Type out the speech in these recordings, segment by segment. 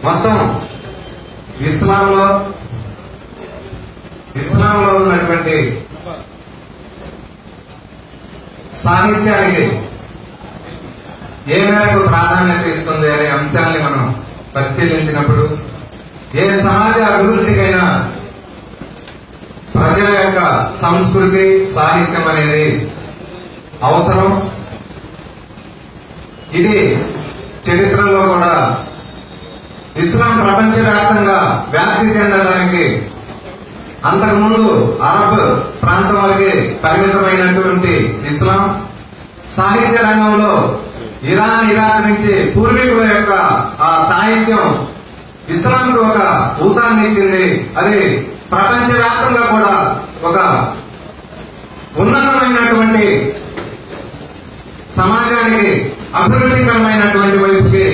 మొత్తం ఇస్లాంలో ఉన్నటువంటి సాహిత్యానికి ఏ మేరకు ప్రాధాన్యత ఇస్తుంది అనే అంశాన్ని మనం పరిశీలించినప్పుడు ఏ సమాజ అభివృద్ధికైనా ప్రజల యొక్క సంస్కృతి సాహిత్యం అనేది అవసరం. ఇది చరిత్రలో కూడా ఇస్లాం ప్రపంచవ్యాప్తంగా వ్యాప్తి చెందడానికి అంతకుముందు అరబ్ ప్రాంతం వరకే పరిమితమైనటువంటి ఇస్లాం సాహిత్య రంగంలో ఇరాక్ నుంచి పూర్వీకుల యొక్క ఆ సాహిత్యం ఇస్లాంకు ఒక ఊతాన్ని ఇచ్చింది. అది ప్రపంచవ్యాప్తంగా కూడా ఒక ఉన్నతమైనటువంటి సమాజానికి అభివృద్ధికరమైనటువంటి వైపుకి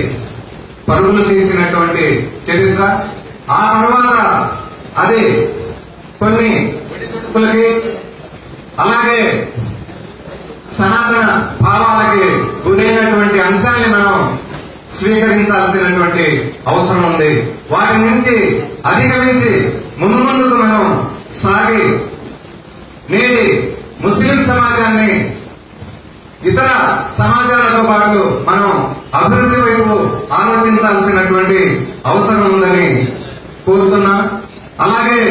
పరుగులు తీసినటువంటి చరిత్ర. ఆ తర్వాత అది కొన్ని ఒడిదుడుకులకి అలాగే సనాతన భావాలకి గురైనటువంటి అంశాన్ని మనం స్వీకరించాల్సినటువంటి అవసరం ఉంది. వాటి నుంచి అధిగమించి ముందుకు మనం సాగి నేటి ముస్లిం సమాజాన్ని ఇతర సమాజాలతో పాటు మనం అభివృద్ధి వైపు ఆలోచించాల్సినటువంటి అవసరం ఉందని కోరుతున్నా. అలాగే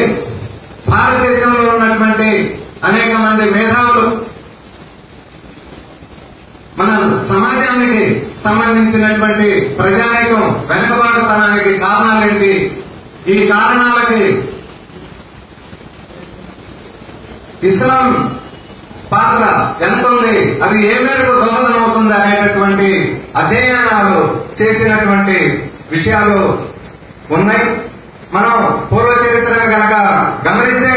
భారతదేశంలో ఉన్నటువంటి అనేక మంది మేధావులు మన సమాజానికి సంబంధించినటువంటి ప్రజానీకం వెనుకబాటుతనానికి కారణాలేంటి, ఈ కారణాలకి ఇస్లాం పాత్ర ఎంత ఉంది, అది ఏ మేరకు దోహదం అవుతుంది అనేటటువంటి అధ్యయనాలు చేసినటువంటి విషయాలు ఉన్నాయి. మనం పూర్వ చరిత్రను కనుక గమనిస్తే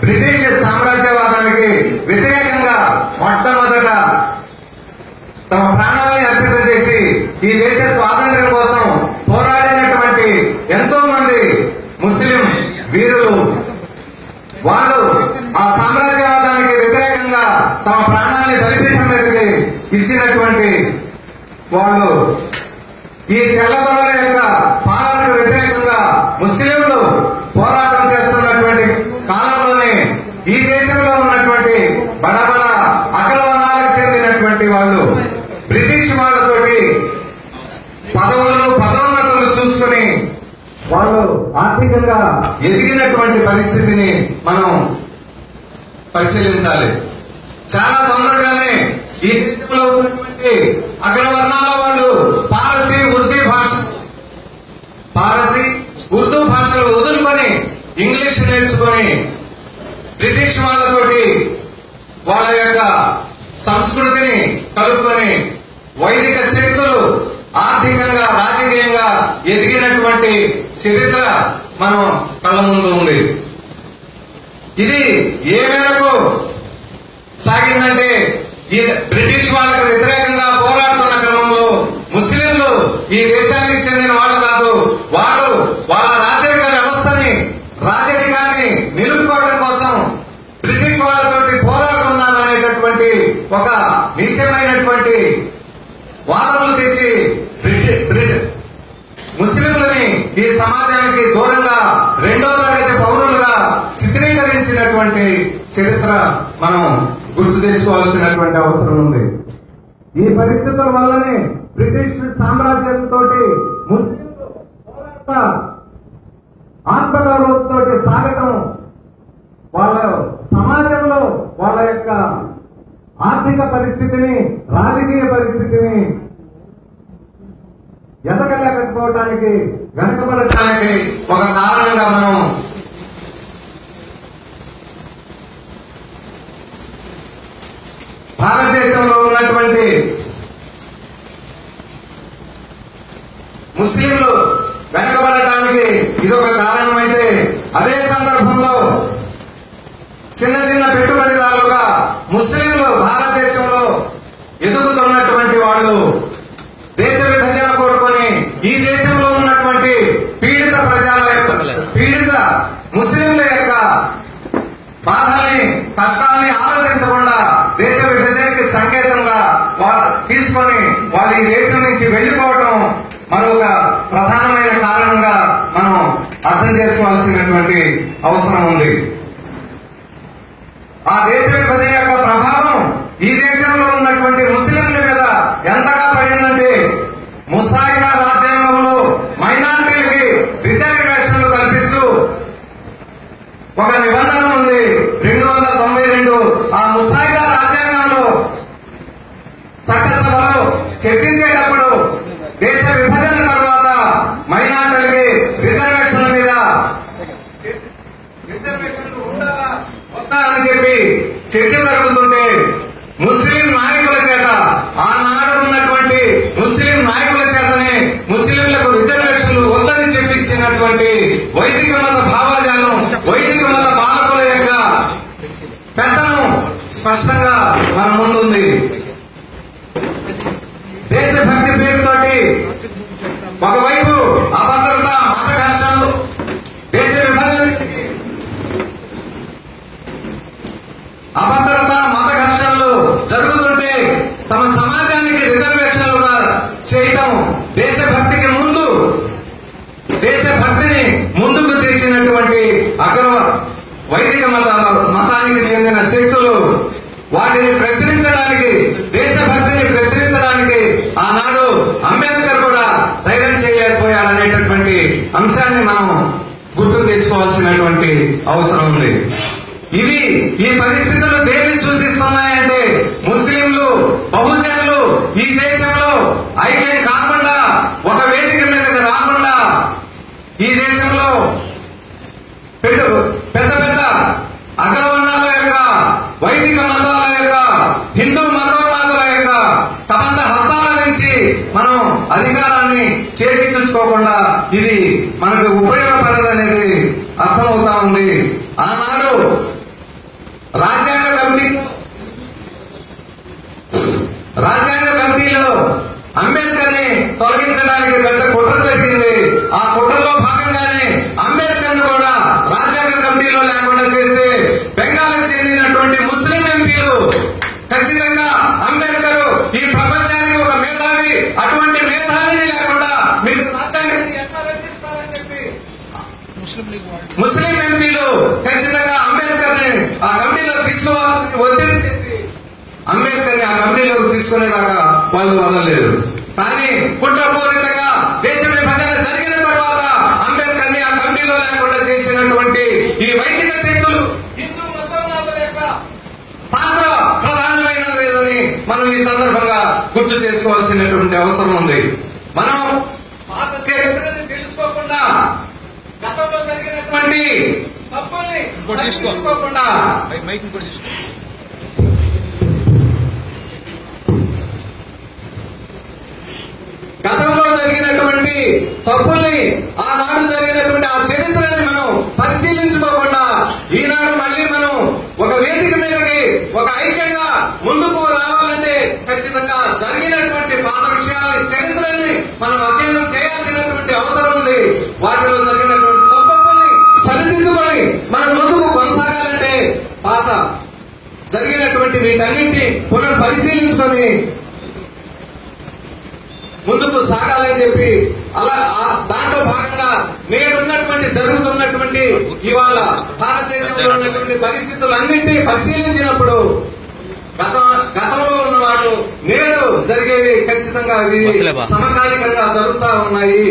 బ్రిటిష్ సామ్రాజ్యవాదానికి వ్యతిరేకంగా మొట్టమొదట తమ ప్రాణాలని అర్పితం చేసి ఈ దేశ స్వాతంత్ర్యం కోసం పోరాడినటువంటి ఎంతో మంది ముస్లిం వీరులు, వాళ్ళు ఆ సామ్రాజ్యవాదానికి వ్యతిరేకంగా తమ ప్రాణాన్ని బలిపీఠం మీదకి ఇచ్చినటువంటి వాళ్ళు. ఈ తెల్లదొరల యొక్క పాలనకు వ్యతిరేకంగా ముస్లింలు పోరాటం చేస్తున్నటువంటి కాలంలోనే ఈ దేశంలో ఉన్నటువంటి బడబడ అగ్రవర్ణాలకు చెందినటువంటి వాళ్ళు బ్రిటిష్ వాళ్ళతోటి పదోన్నతులు చూసుకుని వాళ్ళు ఆర్థికంగా ఎదిగినటువంటి పరిస్థితిని మనం పరిశీలించాలి. చాలా తొందరగానే ఈ దేశంలో ఉన్నటువంటి అగ్రవర్ణాల వాళ్ళు పారసీ ఉర్దూ భాషలు వదులుకొని ఇంగ్లీష్ నేర్చుకొని బ్రిటిష్ వాళ్ళతోటి వాళ్ళ యొక్క సంస్కృతిని కలుపుకొని వైదిక శక్తులు ఆర్థికంగా రాజకీయంగా ఎదిగినటువంటి చరిత్ర మనం కళ్ళ ముందు ఉంది. ఇది ఏ మేరకు సాగిందంటే ఈ బ్రిటిష్ వాళ్ళకు వ్యతిరేకంగా పోరాడుతున్న క్రమంలో ముస్లింలు ఈ దేశానికి చెందిన వాళ్ళు కాదు, వాళ్ళు వాళ్ళ రాజరిక వ్యవస్థని రాజరికాన్ని నిలుపుకోవడం కోసం బ్రిటిష్ వాళ్ళతోటి పోరాడుతున్నారు అనేటటువంటి ఒక నీచమైనటువంటి వాదనలు తెచ్చి ముస్లింలని ఈ సమాజానికి దూరంగా రెండో తరగతి పౌరులుగా చిత్రీకరించినటువంటి చరిత్ర మనం గుర్తు తెచ్చుకోవాల్సినటువంటి అవసరం ఉంది. ఈ పరిస్థితుల వల్లనే బ్రిటిష్ సామ్రాజ్యంతో ముస్లింలు పోరాట ఆత్మగౌరవంతో సాగటం, వాళ్ళ సమాజంలో వాళ్ళ యొక్క ఆర్థిక పరిస్థితిని రాజకీయ పరిస్థితిని ఎదగలేకపోవడానికి వెనకబడటానికి ఒక కారణంగా మనం భారతదేశంలో ఉన్నటువంటి ముస్లింలు వెనకబడటానికి ఇదొక కారణమైతే, అదే సందర్భంలో చిన్న చిన్న పెట్టుబడిదారులుగా ముస్లింలు భారతదేశంలో ఎదుగుతున్నటువంటి వాళ్ళు దేశ విభజన కోరుకొని ఈ దేశంలో ఉన్నటువంటి పీడిత ముస్లింల యొక్క బాధల్ని కష్టాల్ని ఆలోచించకుండా దేశ విభజనకి సంకేతంగా తీసుకొని వాళ్ళు ఈ దేశం నుంచి వెళ్లిపోవటం మరొక ప్రధానమైన కారణంగా మనం అర్థం చేసుకోవాల్సినటువంటి అవసరం ఉంది. ఆ దేశ విభజన యొక్క ప్రభావం ఈ దేశంలో ఉన్నటువంటి ముస్లింల మీద ఎంతగా పడిందంటే, ముసాయిదా రాజ్యాంగంలో మైనారిటీలకి రిజర్వేషన్లు కల్పిస్తూ ఒక నిబంధన ఉంది 292. ఆ ముసాయిదా రాజ్యాంగంలో చట్టసభలో చర్చించేటప్పుడు దేశ విభజన తర్వాత మైనారిటీలకి రిజర్వేషన్ల మీద రిజర్వేషన్లు ఉండాలా వద్దా అని చెప్పి చర్చ జరుగుతుంటే, ముస్లిం నాయకుల చేత, ఆనాడు ఉన్నటువంటి ముస్లిం నాయకుల చేతనే ముస్లింలకు రిజర్వేషన్లు వద్దని చెప్పించినటువంటి వైదిక మత భావజాలం, వైదిక మత పాలకుల యొక్క పెద్దను స్పష్టంగా మన ముందుంది. దేశభక్తి పేరుతోటి ఒకవైపు అభద్రత, మత ఘర్షణలు, దేశ విభజన, అభద్రత, మత ఘర్షణలు జరుగుతుంటే తమ సమాజానికి రిజర్వేషన్లు చేయటం దేశభక్తికి ముందు, దేశభక్తిని ముందుకు తెచ్చినటువంటి అగ్ర వైదిక మతానికి చెందిన శక్తులు వాటిని ప్రశ్నించడానికి, దేశభక్తిని ప్రశ్నించడానికి ఆనాడు అంబేద్కర్ కూడా ధైర్యం చేయలేకపోయాడనేటటువంటి అంశాన్ని మనం గుర్తు తెచ్చుకోవాల్సినటువంటి అవసరం ఉంది. ఈ పరిస్థితులు దేన్ని సూచిస్తున్నాయంటే, ముస్లింలు, బహుజనులు ఈ దేశంలో ఐక్యం కాకుండా, ఒక వేదిక మీదకి రాకుండా, ఈ దేశంలో పెద్ద పెద్ద అగ్రవర్ణాల యొక్క, వైదిక మతాల యొక్క, హిందూ మతోన్మాదుల యొక్క కబంధ హస్తాల నుంచి మనం అధికారాన్ని చేజిక్కించుకోకుండా ఇది మనకు ఉపయోగపడదనేది అర్థమవుతా ఉంది. ఆనాడు రాజ్యాంగ కమిటీలో అంబేద్కర్ ని తొలగించడానికి పెద్ద కుట్ర జరిగింది. ఆ కుట్రలో భాగంగానే అంబేద్కర్ ను కూడా రాజ్యాంగ కమిటీలో లేకుండా చేస్తే బెంగాల్కి చెందినటువంటి ముస్లిం ఎంపీలు ఖచ్చితంగా అంబేద్కర్ ఈ ప్రపంచానికి ఒక మేధావి, అటువంటి మేధావిని లేకుండా మీరు రాజ్యాంగాన్ని ఎట్లా రచిస్తారని చెప్పి ముస్లిం ఎంపీలు ఖచ్చితంగా అంబేద్కర్ ని ఆ కమిటీలో తీసుకోవాలని ఒత్తిడి చేసి అంబేద్కర్ ని ఆ కమిటీలోకి తీసుకునేదాకా వాళ్ళు వదలలేదు. కానీ కుట్రపూరితంగా దేశ విభజన జరిగిన తర్వాత అంబేద్కర్ ని ఆ కమిటీలో లేకుండా చేసినటువంటి ఈ వైదిక శక్తులు, హిందూ మతోన్మాదుల యొక్క పాత్ర ప్రధానమైనదని మనం ఈ సందర్భంగా గుర్తు చేసుకోవాల్సినటువంటి అవసరం ఉంది. మనం పాత చరిత్రని తెలుసుకోకుండా, గతంలో జరిగినటువంటి తప్పుల్ని తెలుసుకోకుండా, గతంలో జరిగినటువంటి తప్పుల్ని, ఆనాడు జరిగినటువంటి ఆ చరిత్రని మనం పరిశీలించుకోకుండా ఈనాడు మళ్ళీ మనం ఒక వేదిక మీదకి ఒక ఐక్యంగా ముందుకు రావాలంటే ఖచ్చితంగా జరిగినటువంటి పాత విషయాలని, చరిత్రని మనం అధ్యయనం చేయాల్సినటువంటి అవసరం ఉంది. వాటిలో జరిగినటువంటి తప్పుల్ని సరిదిద్దుకొని మనం ముందుకు కొనసాగాలంటే పాత జరిగినటువంటి వీటన్నింటినీ పునః పరిశీలించుకొని ముందుకు సాగాలని చెప్పి అలా దాంట్లో భాగంగా నేడున్నటువంటి జరుగుతున్నటువంటి ఇవాళ భారతదేశంలో ఉన్నటువంటి పరిస్థితులన్నింటినీ పరిశీలించినప్పుడు గతంలో ఉన్న వాటి నేడు జరిగేవి ఖచ్చితంగా సమకాలికంగా జరుగుతూ ఉన్నాయి.